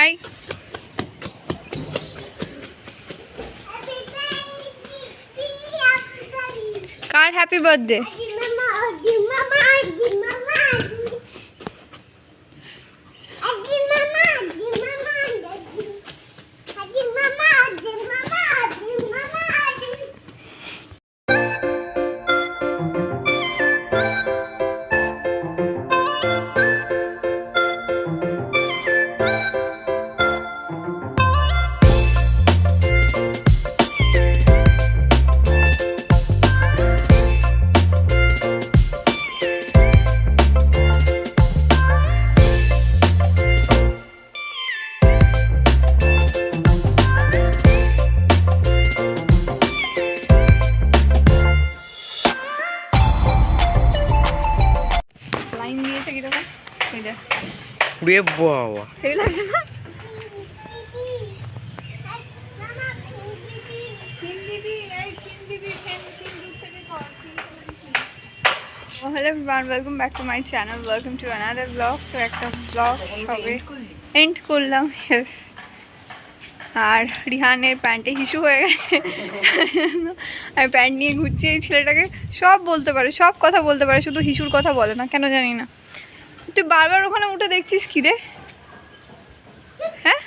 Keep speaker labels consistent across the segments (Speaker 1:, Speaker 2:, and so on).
Speaker 1: High. কার happy birthday? Hello everyone, welcome back to my channel. Welcome to another vlog. তো একটা vlog সবে and করলাম। yes, আর রিহানের প্যান্টে হিসু হয়ে গেছে। আমি প্যান্ট নিয়ে ঘুরছি। এই ছেলেটাকে সব বলতে পারে, সব কথা বলতে পারে, শুধু হিসুর কথা বলে না, কেন জানি না। তুই বারবার ওখানে উঠে দেখছিস কি রে? হ্যাঁ,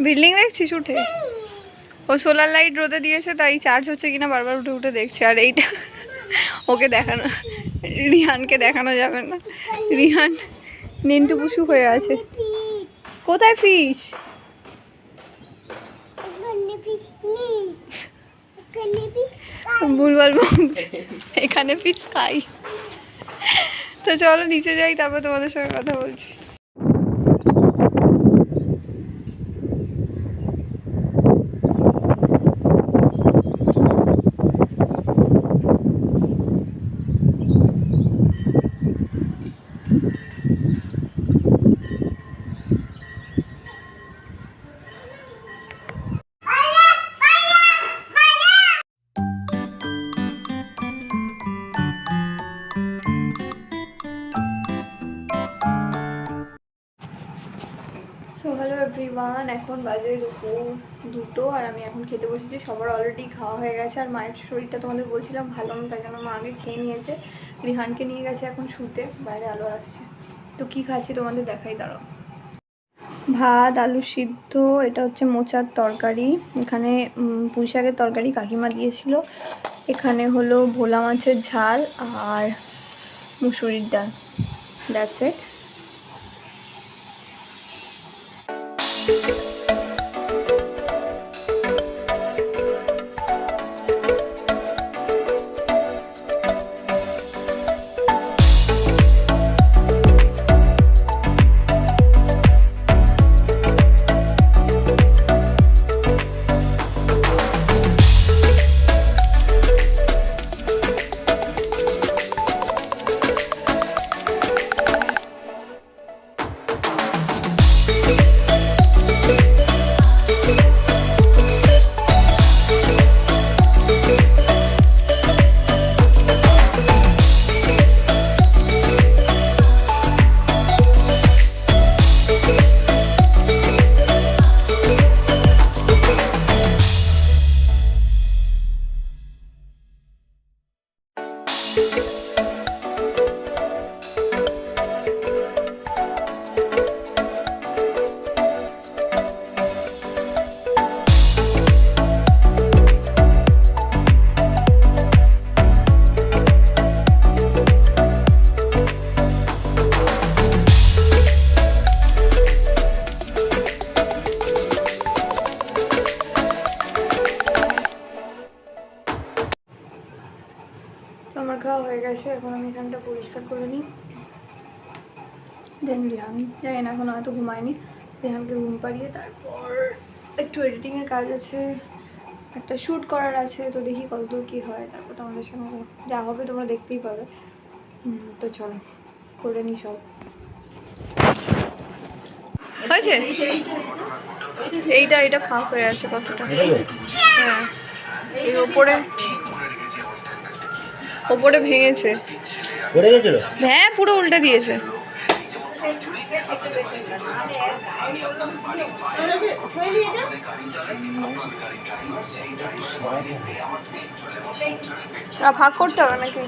Speaker 1: বিল্ডিং দেখছিস উঠে? ও সোলার লাইট রোদে দিয়েছে, তাই চার্জ হচ্ছে কিনা বারবার উঠে উঠে দেখছে। আর এইটা ওকে দেখানো, রিহানকে দেখানো যাবে না। রিহান নিন্টু পুষু হয়ে আছে। কোথায় ফিশ? ভুলভাল বলছে, এখানে ফিশ খাই। তো চলো নিচে যাই, তারপর তোমাদের সঙ্গে কথা বলছি। সো হ্যালো এভরিওয়ান, এখন বাজে দুপুর 2টো আর আমি এখন খেতে বসেছি। সবার অলরেডি খাওয়া হয়ে গেছে। আর মায়ের শরীরটা তোমাদের বলছিলাম ভালো না, তাই জন্য মা আগে খেয়ে নিয়েছে। রিহানকে নিয়ে গেছে এখন শুতে, বাইরে আলো আসছে। তো কী খাচ্ছি তোমাদের দেখাই, দাঁড়াও। ভাত, আলু সিদ্ধ, এটা হচ্ছে মোচার তরকারি, এখানে পুঁই শাকের তরকারি কাকিমা দিয়েছিল, এখানে হলো ভোলা মাছের ঝাল আর মুসুরির ডাল। That's it. আমার খাওয়া হয়ে গেছে, এখন আমি এখানটা পরিষ্কার করে নিই। দেন রিহান জানি না, এখন হয়তো ঘুমায়নি। রিহানকে ঘুম পাড়িয়ে তারপর একটু এডিটিংয়ের কাজ আছে, একটা শ্যুট করার আছে। তো দেখি কতদূর কী হয়, তারপর তোমাদের সঙ্গে যা হবে তোমরা দেখতেই পাবে। তো চলো করে নিই সব। হয়েছে এইটা ফাঁক হয়ে আছে কতটা। হ্যাঁ, এই ওপরে ভেঙেছে। হ্যাঁ, পুরো উল্টে দিয়েছে। ভাগ করতে হবে নাকি?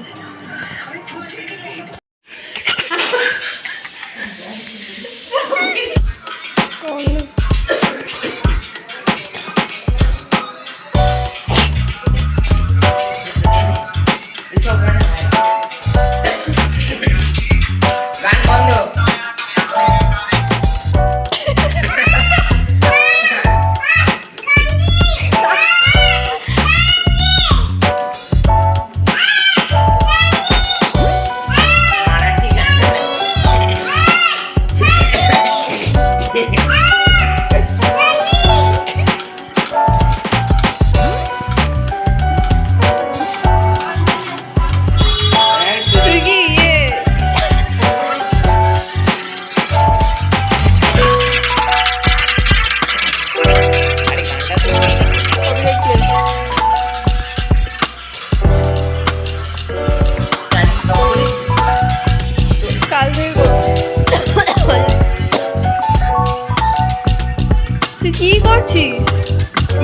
Speaker 1: তুই কি করছিস?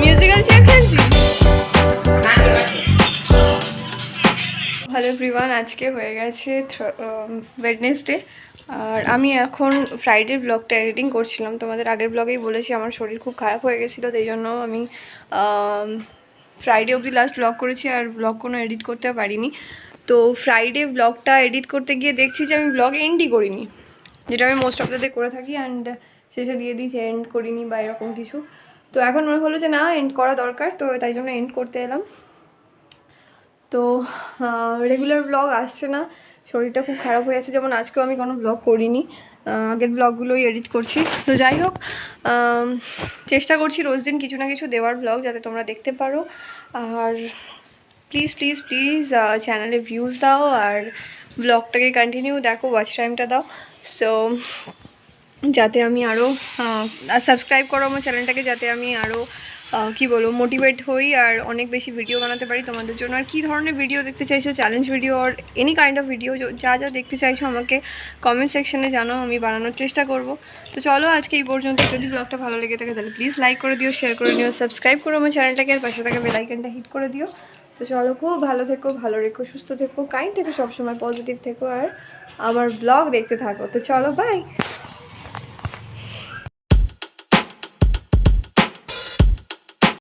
Speaker 1: মিউজিক্যাল চেয়ার খেলছিস? হ্যালো এভরিওয়ান, আজকে হয়ে গেছে ওয়েডনেসডে আর আমি এখন ফ্রাইডের ব্লগটা এডিটিং করছিলাম। তোমাদের আগের ব্লগেই বলেছি আমার শরীর খুব খারাপ হয়ে গেছিলো, তাই জন্য আমি ফ্রাইডে অবধি লাস্ট ব্লগ করেছি আর ব্লগ কোনো এডিট করতে পারিনি। তো ফ্রাইডে ব্লগটা এডিট করতে গিয়ে দেখছি যে আমি ব্লগ এন্ডই করিনি, যেটা আমি মোস্ট অফ দ্য ডে করে থাকি, অ্যান্ড শেষে দিয়ে দিই যে এন্ড করিনি বা এরকম কিছু। তো এখন মনে হলো যে না, এন্ড করা দরকার, তো তাই জন্য এন্ড করতে এলাম। তো রেগুলার ব্লগ আসছে না, শরীরটা খুব খারাপ হয়ে আছে, যেমন আজকেও আমি কোনো ব্লগ করিনি, আগের ব্লগগুলোই এডিট করছি। তো যাই হোক, চেষ্টা করছি রোজ দিন কিছু না কিছু দেওয়ার ব্লগ, যাতে তোমরা দেখতে পারো। আর প্লিজ প্লিজ প্লিজ চ্যানেলে ভিউজ দাও আর ব্লগটাকে কন্টিনিউ দেখো, ওয়াচ টাইমটা দাও, সো যাতে আমি আরও সাবস্ক্রাইব করো আমার চ্যানেলটাকে, যাতে আমি আরও কি বলবো মোটিভেট হই আর অনেক বেশি ভিডিও বানাতে পারি তোমাদের জন্য। আর কী ধরনের ভিডিও দেখতে চাইছো, চ্যালেঞ্জ ভিডিও আর এনি কাইন্ড অফ ভিডিও যা যা দেখতে চাইছো আমাকে কমেন্ট সেকশনে জানাও, আমি বানানোর চেষ্টা করব। তো চলো আজকে এই পর্যন্ত। যদি ব্লগটা ভালো লেগে থাকে তাহলে প্লিজ লাইক করে দিও, শেয়ার করে দিও, সাবস্ক্রাইব করো আমার চ্যানেলটাকে, আর পাশে থাকা বেল আইকনটা হিট করে দিও। তো চলো, খুব ভালো থেকো, ভালো রেখো, সুস্থ থেকো, কাইন্ড থেকো, সবসময় পজিটিভ থেকো আর আমার ব্লগ দেখতে থাকো। তো চলো, বাই।